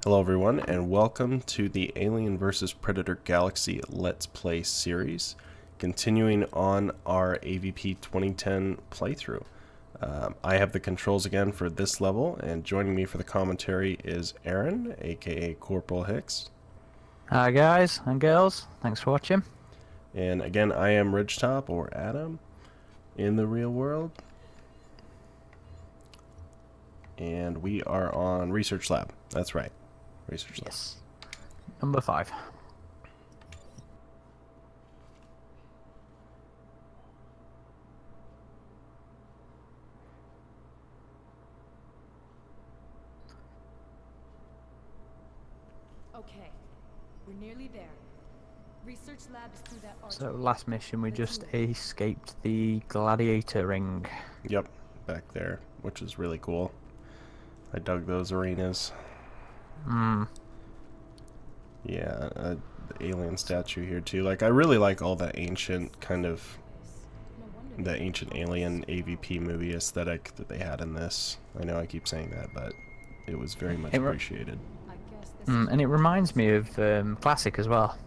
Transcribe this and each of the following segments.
Hello everyone, and welcome to the Alien vs. Predator Galaxy Let's Play series, continuing on our AVP 2010 playthrough. I have the controls again for this level, and joining me for the commentary is Aaron, aka Corporal Hicks. Hi guys and girls, thanks for watching. And again, I am RidgeTop, or Adam, in the real world. And we are on Research Lab. That's right. Research Lab. Yes. Number 5. Okay, we're nearly there. Research lab is through that arch. So last mission we just escaped the gladiator ring. Yep, back there, which is really cool. I dug those arenas. Yeah, the alien statue here too. Like, I really like all that ancient kind of, the ancient alien AVP movie aesthetic that they had in this. I know I keep saying that, but it was very much appreciated. And it reminds me of Classic as well.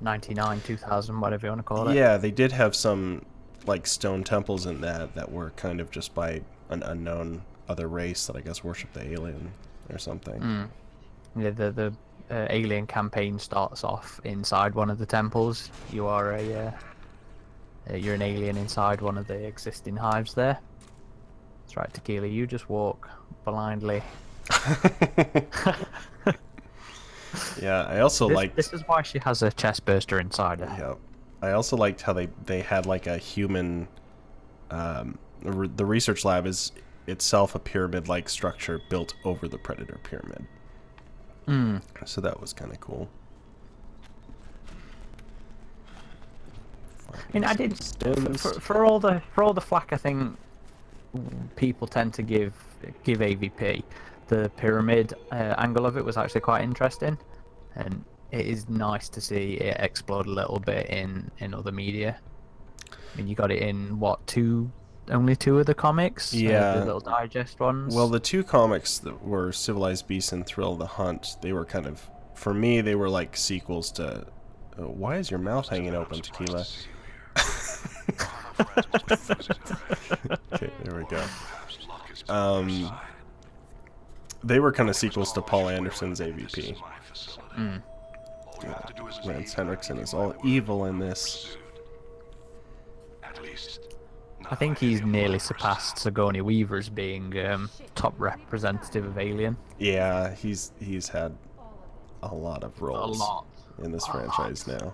99, 2000, whatever you want to call it. Yeah, they did have some like stone temples in that were kind of just by an unknown other race that I guess worshipped the alien or something. Yeah, the alien campaign starts off inside one of the temples. You are you're an alien inside one of the existing hives there. That's right, Tequila. You just walk blindly. Yeah, I also liked... This is why she has a chest burster inside her. Yeah, I also liked how they had like a human... the research lab is itself a pyramid-like structure built over the Predator pyramid. So that was kind of cool. And I did for all the flack I think people tend to give AVP. The pyramid angle of it was actually quite interesting, and it is nice to see it explode a little bit in other media. I mean, you got it in what, only two of the comics? Yeah, the little digest ones. Well, the two comics that were Civilized Beasts and Thrill of the Hunt, they were kind of, for me, they were like sequels to... why is your mouth hanging open, Tequila? Okay, there we go. They were kind of sequels to Paul Anderson's AVP. Lance Henriksen is all evil in this. I think he's nearly surpassed Sigourney Weaver as being top representative of Alien. Yeah, he's had a lot of roles in this franchise now.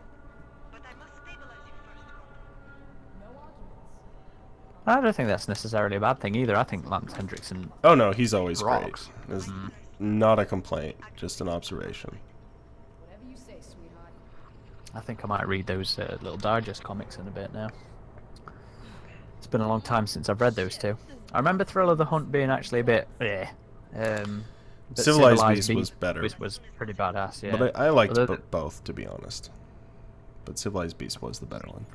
I don't think that's necessarily a bad thing either. I think Lance Henriksen... Oh no, he's always rocks. great. There's not a complaint, just an observation. Whatever you say, sweetheart. I think I might read those little digest comics in a bit now. It's been a long time since I've read those two. I remember Thrill of the Hunt being actually a bit... but Civilized Beast was better. Was pretty badass, yeah. But I liked both, to be honest. But Civilized Beast was the better one.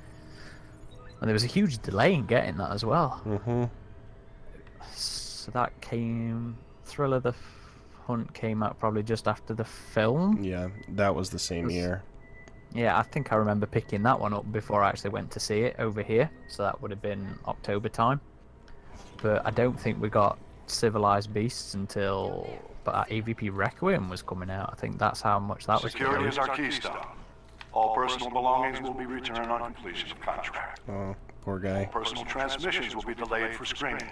And there was a huge delay in getting that as well. Mm-hmm. So that came... Thrill of the Hunt came out probably just after the film. Yeah, that was the same year. Yeah, I think I remember picking that one up before I actually went to see it over here. So that would have been October time. But I don't think we got Civilized Beasts until AVP Requiem was coming out. I think that's how much that was. Security is our keystone. All personal belongings will be returned on completion of contract. Oh, poor guy. Personal transmissions will be delayed for screening.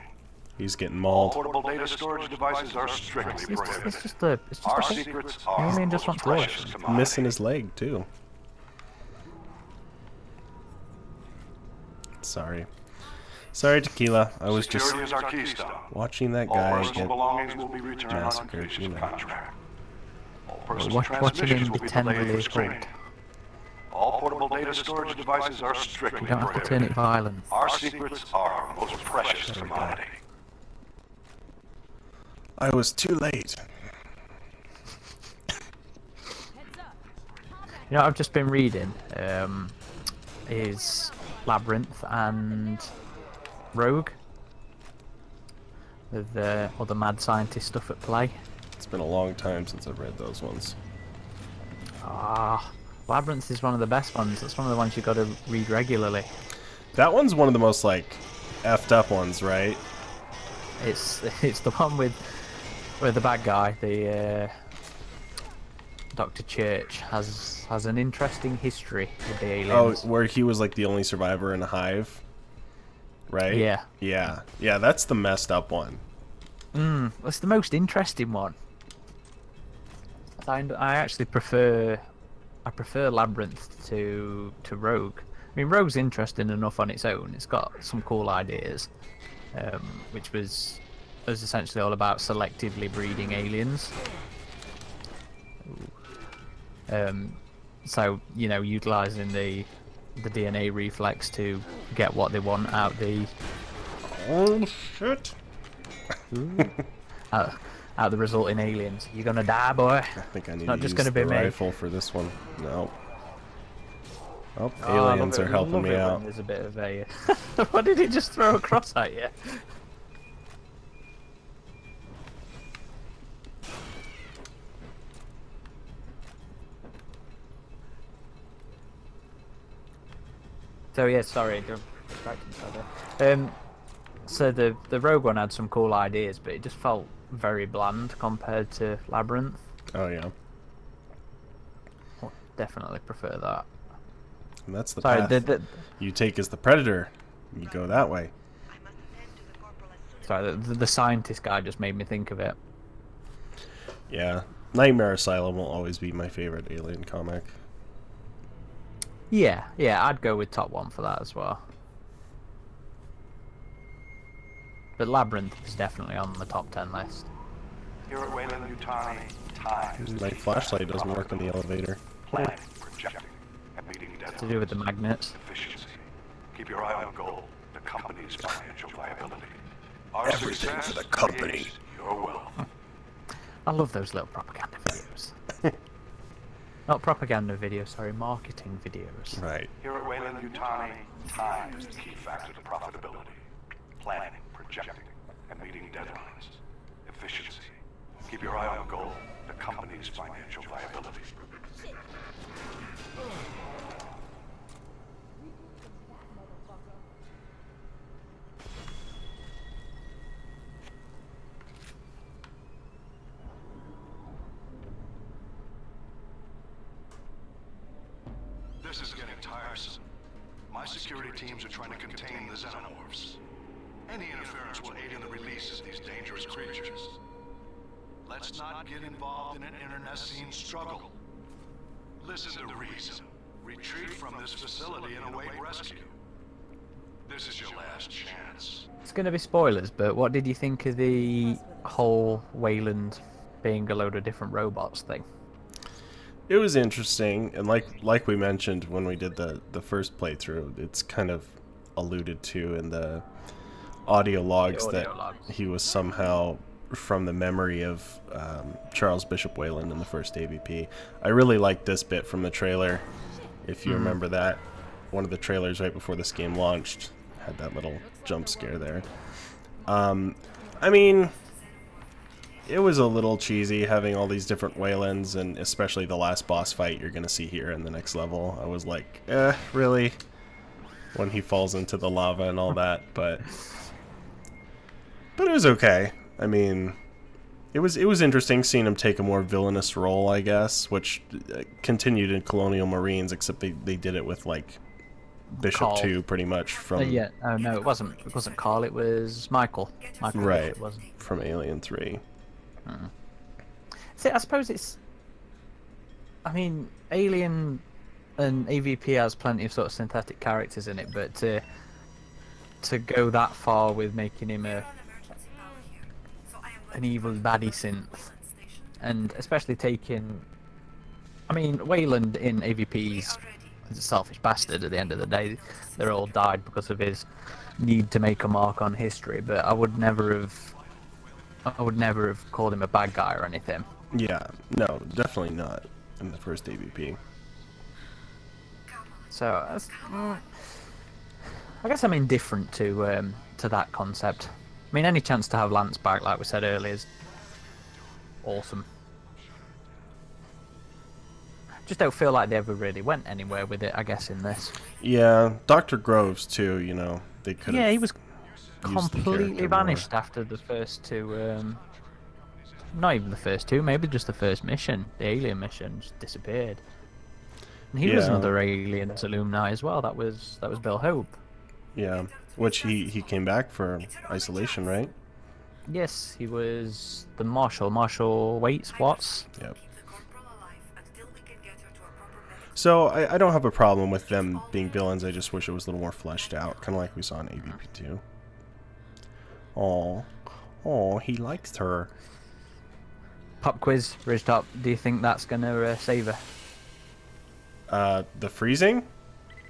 He's getting All mauled. portable data storage devices are strictly prohibited. It's just a... Our secrets are Alien our just most wants precious to commodity. Missing his leg, too. Sorry. Sorry, Tequila. I was just Security is our keystone. watching that All guy personal get belongings will be returned on massacred, completion you of know. contract. All personal Watching transmissions him will be be delayed tenderly for screening. hugged. All portable data storage devices are strictly We don't have to turn it prohibited. violent. Our secrets are our most precious commodity. I was too late. You know, I've just been reading is Labyrinth and Rogue with all the mad scientist stuff at play. It's been a long time since I've read those ones. Ah, Labyrinth is one of the best ones. It's one of the ones you got to read regularly. That one's one of the most like effed up ones, right? It's the one with where the bad guy, the Dr. Church, has an interesting history with the aliens. Oh, where he was like the only survivor in a hive, right? Yeah. Yeah. That's the messed up one. That's the most interesting one. I actually prefer Labyrinth to Rogue. I mean, Rogue's interesting enough on its own. It's got some cool ideas, which was essentially all about selectively breeding aliens. So you know, utilizing the DNA reflex to get what they want out the Oh shit! out the resulting aliens. You're gonna die, boy. I think I need Not to just use gonna be the me. rifle for this one. No. Oh, Oh, I aliens love are it. helping Love me it out. when there's a bit of a. What did he just throw across at you? So yeah, sorry, don't distract each other. So the Rogue one had some cool ideas, but it just felt very bland compared to Labyrinth. Oh yeah. Definitely prefer that. And that's the Sorry, path you take as the predator. You go that way. the scientist guy just made me think of it. Yeah. Nightmare Asylum will always be my favorite alien comic. Yeah, I'd go with top one for that as well. But Labyrinth is definitely on the top 10 list. Here at Weyland, Utani, time. My flashlight doesn't work in the elevator. Planning, projecting, and meeting deadlines. To do with the magnets. Efficiency. Keep your eye on goal, the company's financial viability. Our Everything success for the company. creates your wealth. I love those little propaganda videos. Not propaganda videos, sorry, marketing videos. Right. Here at Weyland, Utani, time is the key factor to profitability. Planning, projecting, and meeting deadlines. Efficiency. Keep your eye on goal, the company's financial viability. This is getting tiresome. My security teams are trying to contain the xenomorphs. Any interference will aid in the release of these dangerous creatures. Let's not get involved in an internecine struggle. Listen to reason. Retreat from this facility and await rescue. This is your last chance. It's going to be spoilers, but what did you think of the whole Weyland being a load of different robots thing? It was interesting, and like we mentioned when we did the first playthrough, it's kind of alluded to in the audio logs he was somehow from the memory of Charles Bishop Weyland in the first AVP. I really liked this bit from the trailer. If you remember that, one of the trailers right before this game launched had that little jump scare there. I mean, it was a little cheesy having all these different Weylands, and especially the last boss fight you're going to see here in the next level. I was like, really? When he falls into the lava and all that, but it was okay. I mean, it was interesting seeing him take a more villainous role, I guess, which continued in Colonial Marines, except they did it with like Bishop Carl. 2 pretty much from Yeah, oh no, it wasn't Carl, it was Michael. right Bishop, wasn't it? from Alien 3. See, I suppose it's. I mean, Alien and AVP has plenty of sort of synthetic characters in it, but to go that far with making him an evil baddie synth, and especially taking. I mean, Weyland in AVP's is a selfish bastard at the end of the day. They're all died because of his need to make a mark on history, but I would never have called him a bad guy or anything. Yeah, no, definitely not in the first AVP. So I guess I'm indifferent to that concept. I mean, any chance to have Lance back, like we said earlier, awesome. Just don't feel like they ever really went anywhere with it, I guess, in this. Yeah, Dr. Groves too. You know, they could. Yeah, he was used the completely character vanished after the first two. Not even the first two, maybe just the first mission. The alien mission just disappeared. And he was Yeah. another Aliens Illuminati as well. That was Bill Hope. Yeah, which he came back for isolation, right? Yes, he was the Marshal. Marshal Watts. Yep. So I don't have a problem with them being villains. I just wish it was a little more fleshed out, kind of like we saw in AVP2. Oh, he likes her. Pop quiz, RidgeTop. Do you think that's gonna save her? The freezing?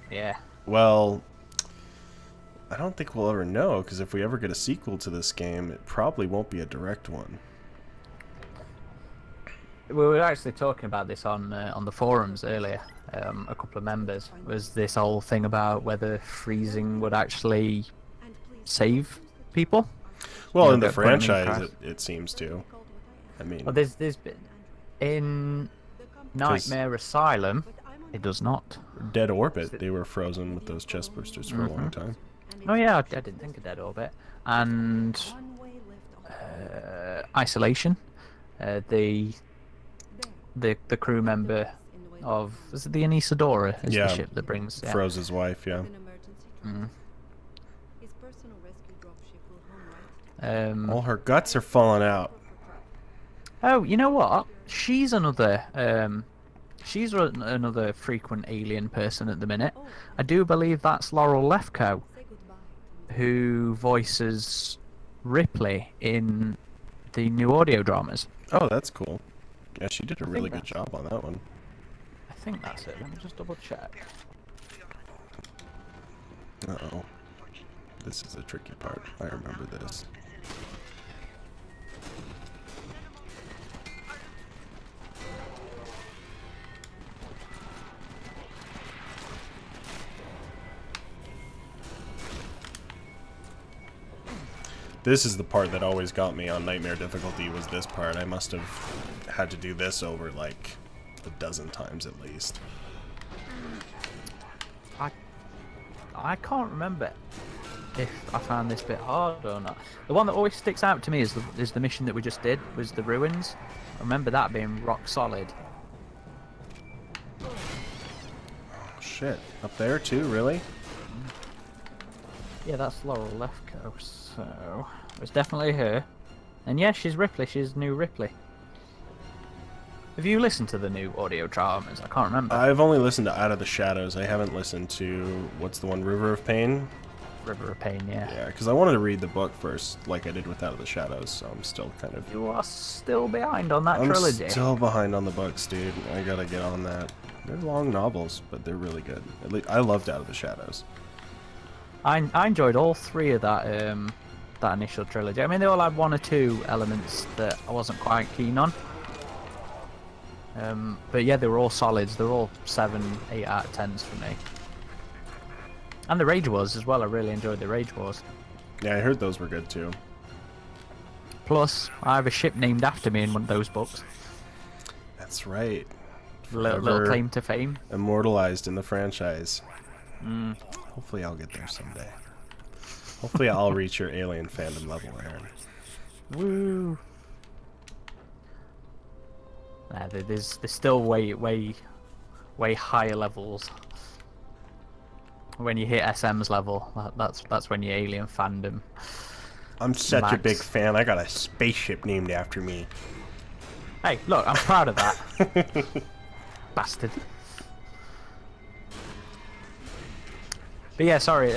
Yeah. Well, I don't think we'll ever know, because if we ever get a sequel to this game, it probably won't be a direct one. We were actually talking about this on the forums earlier. A couple of members was this whole thing about whether freezing would actually save people. Well, Yeah, in the but putting in franchise, cars. it seems to. I mean, Well, there's been in Nightmare Asylum, it does not. Dead Orbit, they were frozen with those chest boosters for a long time. Oh yeah, I didn't think of Dead Orbit. And Isolation, the crew member of, is it the Anisadora? Is Yeah. the ship that brings Froze his wife, yeah. All her guts are falling out. Oh, you know what? She's another another frequent alien person at the minute. I do believe that's Laurel Lefko, who voices Ripley in the new audio dramas. Oh, that's cool. Yeah, she did a really good job on that one. I think that's it. Let me just double check. Uh-oh. This is the tricky part. I remember this. This is the part that always got me on Nightmare difficulty, was this part. I must have had to do this over like a dozen times at least. I can't remember if I found this bit hard or not. The one that always sticks out to me is the mission that we just did, was the ruins. I remember that being rock solid. Oh, shit. Up there too, really? Yeah, that's Laurel Lefko, so it's definitely her. And yeah, she's Ripley. She's new Ripley. Have you listened to the new audio dramas? I can't remember. I've only listened to Out of the Shadows. I haven't listened to, what's the one, River of Pain? River of Pain, yeah. Yeah, because I wanted to read the book first, like I did with Out of the Shadows, so I'm still kind of... You are still behind on that I'm trilogy. still behind on the books, dude. I gotta get on that. They're long novels, but they're really good. At least I loved Out of the Shadows. I enjoyed all three of that that initial trilogy. I mean, they all had one or two elements that I wasn't quite keen on. But yeah, they were all solids. They were all 7, 8 out of 10s for me. And the Rage Wars as well. I really enjoyed the Rage Wars. Yeah, I heard those were good too. Plus, I have a ship named after me in one of those books. That's right. Little claim to fame. Immortalized in the franchise. Hopefully I'll get there someday. Hopefully I'll reach your alien fandom level, Aaron. Woo! Nah, there's still way higher levels. When you hit SM's level, that's when your alien fandom. I'm such a Max. big fan. I got a spaceship named after me. Hey, look, I'm proud of that. Bastard. But yeah, sorry,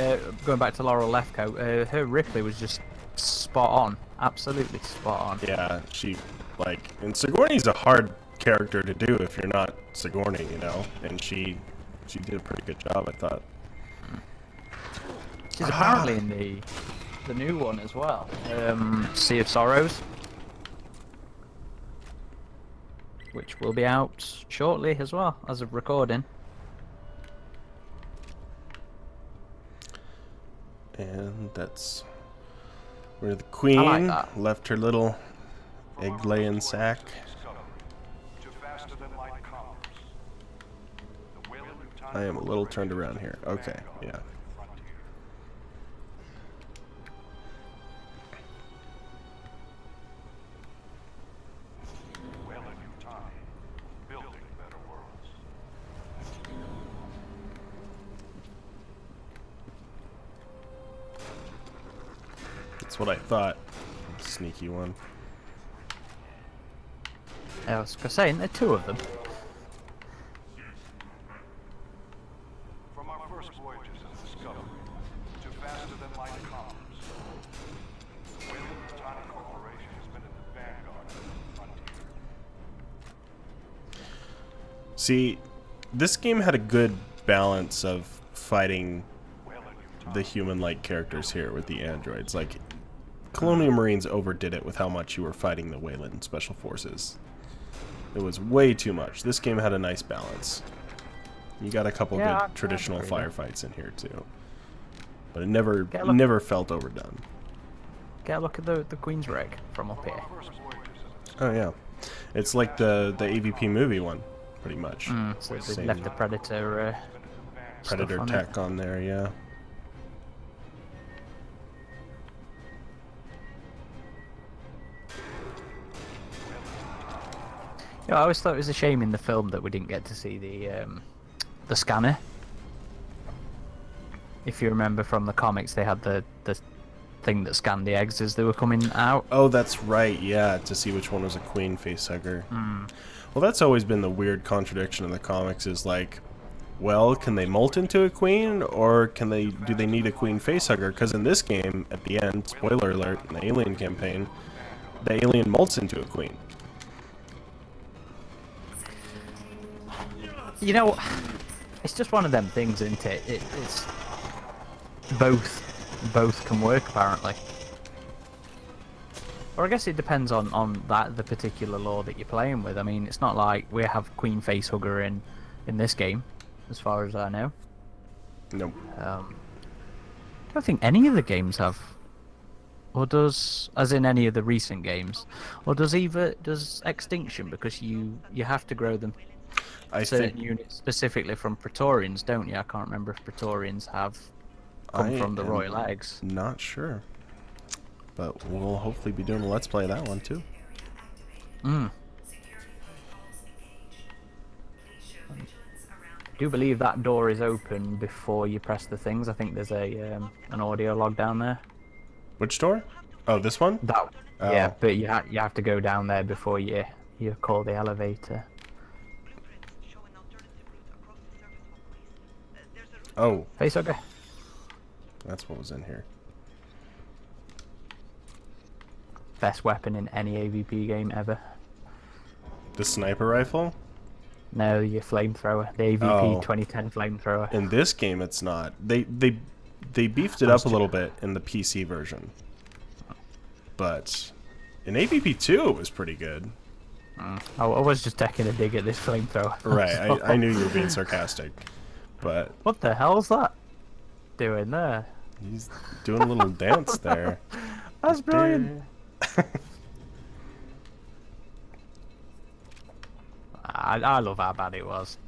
going back to Laurel Lefko, her Ripley was just spot on. Absolutely spot on. Yeah, she, like, and Sigourney's a hard character to do if you're not Sigourney, you know, and she did a pretty good job, I thought. She's apparently in the new one as well, Sea of Sorrows, which will be out shortly as well, as of recording. And that's where the queen I like that. left her little egg-laying sack. To faster-than-light commerce. The Weyland I am a little turned around here. Okay, yeah. Building better worlds. That's what I thought. Sneaky one. I was gonna say, isn't there two of them? From our first voyages of discovery to faster-than-light commerce, the Weyland Tiny Corporation has been at the vanguard of the frontier. See, this game had a good balance of fighting the human-like characters here with the androids. Like, Colonial Marines overdid it with how much you were fighting the Weyland Special Forces. It was way too much. This game had a nice balance. You got a couple good traditional firefights in here too, but it never felt overdone. Get a look at the Queen's Rig from up here. Oh yeah, it's like the AVP movie one, pretty much. So they left the Predator tech on there, yeah. Yeah, I always thought it was a shame in the film that we didn't get to see the scanner. If you remember from the comics, they had the thing that scanned the eggs as they were coming out. Oh, that's right, yeah, to see which one was a queen facehugger. Well, that's always been the weird contradiction in the comics, is like, well, can they molt into a queen, or do they need a queen facehugger? Because in this game, at the end, spoiler alert, in the Alien campaign, the alien molts into a queen. You know, it's just one of them things, isn't it? It's both can work apparently. Or I guess it depends on the particular lore that you're playing with. I mean, it's not like we have Queen Facehugger in this game, as far as I know. Nope. I don't think any of the games have, or does, as in any of the recent games, or does Extinction, because you have to grow them. Certain units specifically from Praetorians, don't you? I can't remember if Praetorians have come from the Royal Eggs. Not sure, but we'll hopefully be doing a Let's Play of that one too. I do believe that door is open before you press the things. I think there's an audio log down there. Which door? Oh, this one? That. Oh. Yeah, but you have to go down there before you call the elevator. Oh. Facehugger. That's what was in here. Best weapon in any AVP game ever. The sniper rifle? No, your flamethrower. The AVP 2010 flamethrower. In this game, it's not. They beefed it up a little bit in the PC version. But in AVP 2, it was pretty good. I was just taking a dig at this flamethrower. Right, I knew you were being sarcastic. But what the hell's that doing there? He's doing a little dance there. That's brilliant. I love how bad it was.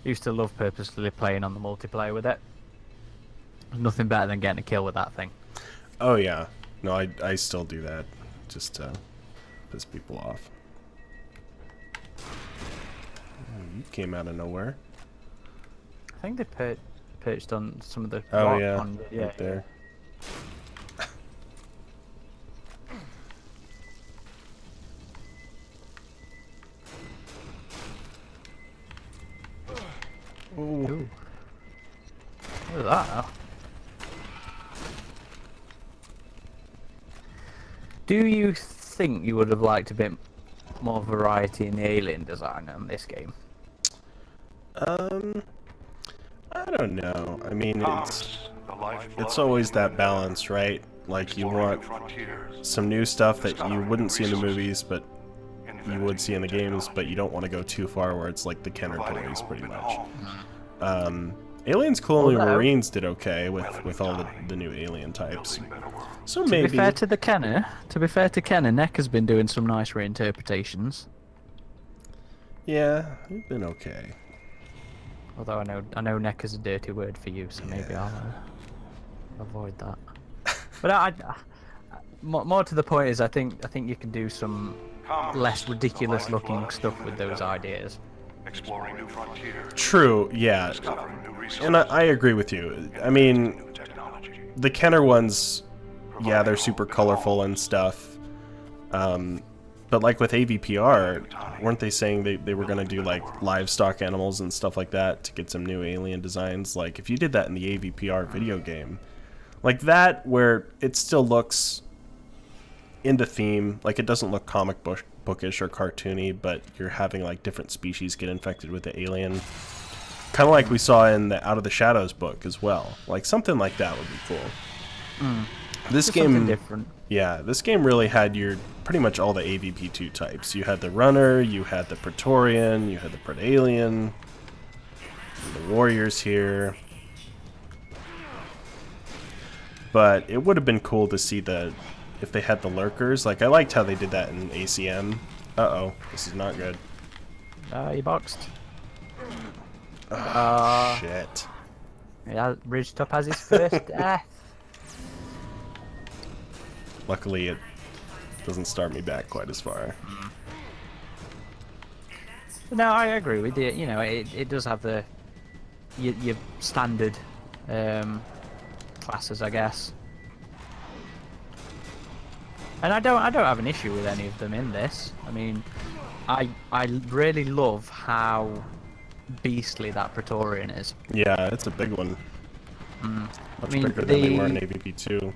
Used to love purposely playing on the multiplayer with it. There's nothing better than getting a kill with that thing. Oh yeah. No, I still do that. Just to piss people off. You came out of nowhere. I think they perched on some of the rock yeah, right there. Ooh. Look at that now. Do you think you would have liked a bit more variety in the alien design in this game? I don't know. I mean, it's always that balance, right? Like, you want some new stuff that you wouldn't see in the movies, but you would see in the games, but you don't want to go too far where it's like the Kenner toys, pretty much. Aliens Colonial Although- Marines did okay with all the new alien types. So To maybe be fair to Kenner, Neck has been doing some nice reinterpretations. yeah, it's been okay. Although I know Neck is a dirty word for you, so maybe I'll avoid that. But more to the point is, I think you can do some less ridiculous looking stuff with those ideas. Exploring new frontiers. True, yeah, Discovering new resources. and I agree with you. I mean, New technology. the Kenner ones, yeah, they're super colorful and stuff. But like with AVPR, weren't they saying they were going to do like livestock animals and stuff like that to get some new alien designs? Like if you did that in the AVPR video game, like that where it still looks in the theme, like it doesn't look comic bookish or cartoony, but you're having like different species get infected with the alien. Kind of like we saw in the Out of the Shadows book as well. Like something like that would be cool. This Just game, something different. yeah, this game really had your pretty much all the AVP2 types. You had the Runner, you had the Praetorian, you had the Predalien, the Warriors here. But it would have been cool to see if they had the Lurkers. Like I liked how they did that in ACM. Uh-oh, this is not good. You boxed. Shit. Yeah, RidgeTop has his first death. Luckily, it doesn't start me back quite as far. No, I agree with you. You know, it does have the your standard classes, I guess. And I don't have an issue with any of them in this. I mean, I really love how beastly that Praetorian is. Yeah, it's a big one. Much mean, bigger than they were in AVP2.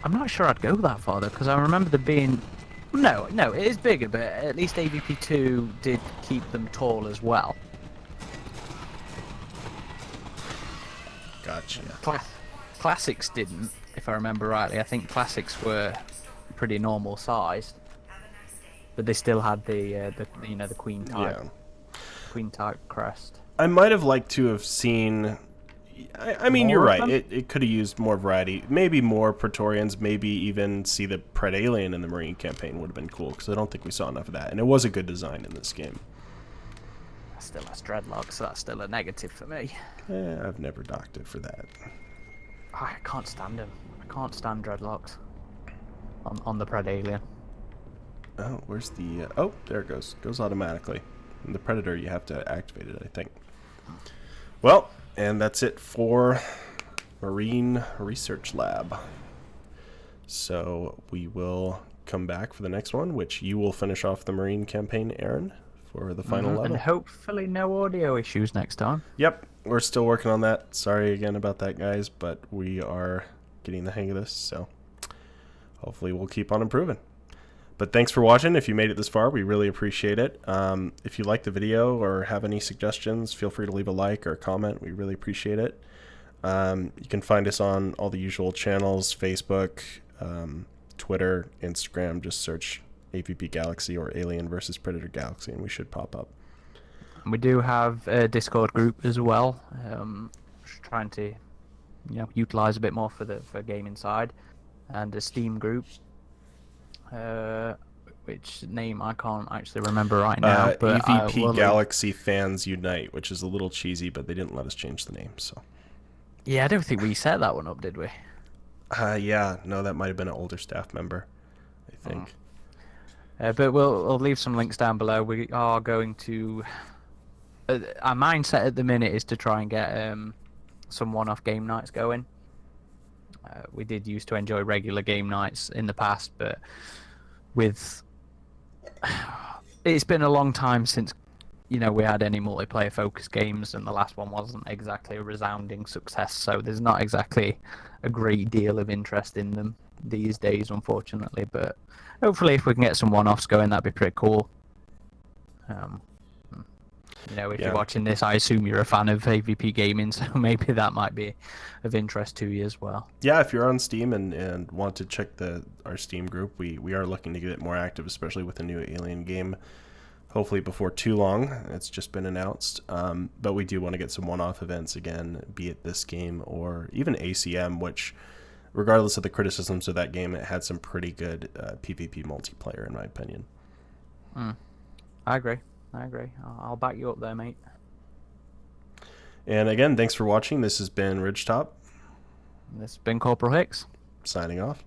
I'm not sure I'd go that far though, because I remember there being. No, it is bigger, but at least AVP2 did keep them tall as well. Gotcha. Classics didn't, if I remember rightly. I think classics were pretty normal sized, but they still had the queen type crest. I might have liked to have seen. I mean, you're More of right. them? It could have used more variety. Maybe more Praetorians. Maybe even see the Predalien in the Marine campaign would have been cool, because I don't think we saw enough of that. And it was a good design in this game. Still has dreadlocks, so that's still a negative for me. I've never docked it for that. I can't stand them. I can't stand dreadlocks on the Predalien. Oh, where's the... oh, there it goes. Goes automatically. And the Predator, you have to activate it, I think. Well, and that's it for Marine Research Lab. So we will come back for the next one, which you will finish off the Marine campaign, Aaron, for the final level. And hopefully no audio issues next time. Yep, we're still working on that. Sorry again about that, guys, but we are getting the hang of this, so hopefully we'll keep on improving. But thanks for watching. If you made it this far, we really appreciate it. If you like the video or have any suggestions, feel free to leave a like or a comment. We really appreciate it. You can find us on all the usual channels, Facebook, Twitter, Instagram. Just search AVP Galaxy or Alien vs. Predator Galaxy, and we should pop up. We do have a Discord group as well. Just trying to, utilize a bit more for gaming side, and a Steam group. Which name I can't actually remember right now. But AVP Galaxy Fans Unite, which is a little cheesy, but they didn't let us change the name. So. Yeah, I don't think we set that one up, did we? Yeah, no, that might have been an older staff member, I think. But we'll leave some links down below. We are going to. Our mindset at the minute is to try and get some one-off game nights going. We did used to enjoy regular game nights in the past, but it's been a long time since we had any multiplayer focused games, and the last one wasn't exactly a resounding success, so there's not exactly a great deal of interest in them these days, unfortunately. But hopefully if we can get some one-offs going, that'd be pretty cool. If you're watching this, I assume you're a fan of AVP gaming, so maybe that might be of interest to you as well. Yeah, if you're on Steam and want to check our Steam group, we are looking to get it more active, especially with the new Alien game. hopefully before too long. It's just been announced. But we do want to get some one-off events again, be it this game or even ACM, which, regardless of the criticisms of that game, it had some pretty good PvP multiplayer, in my opinion. I agree. I'll back you up there, mate. And again, thanks for watching. This has been RidgeTop. This has been Corporal Hicks. Signing off.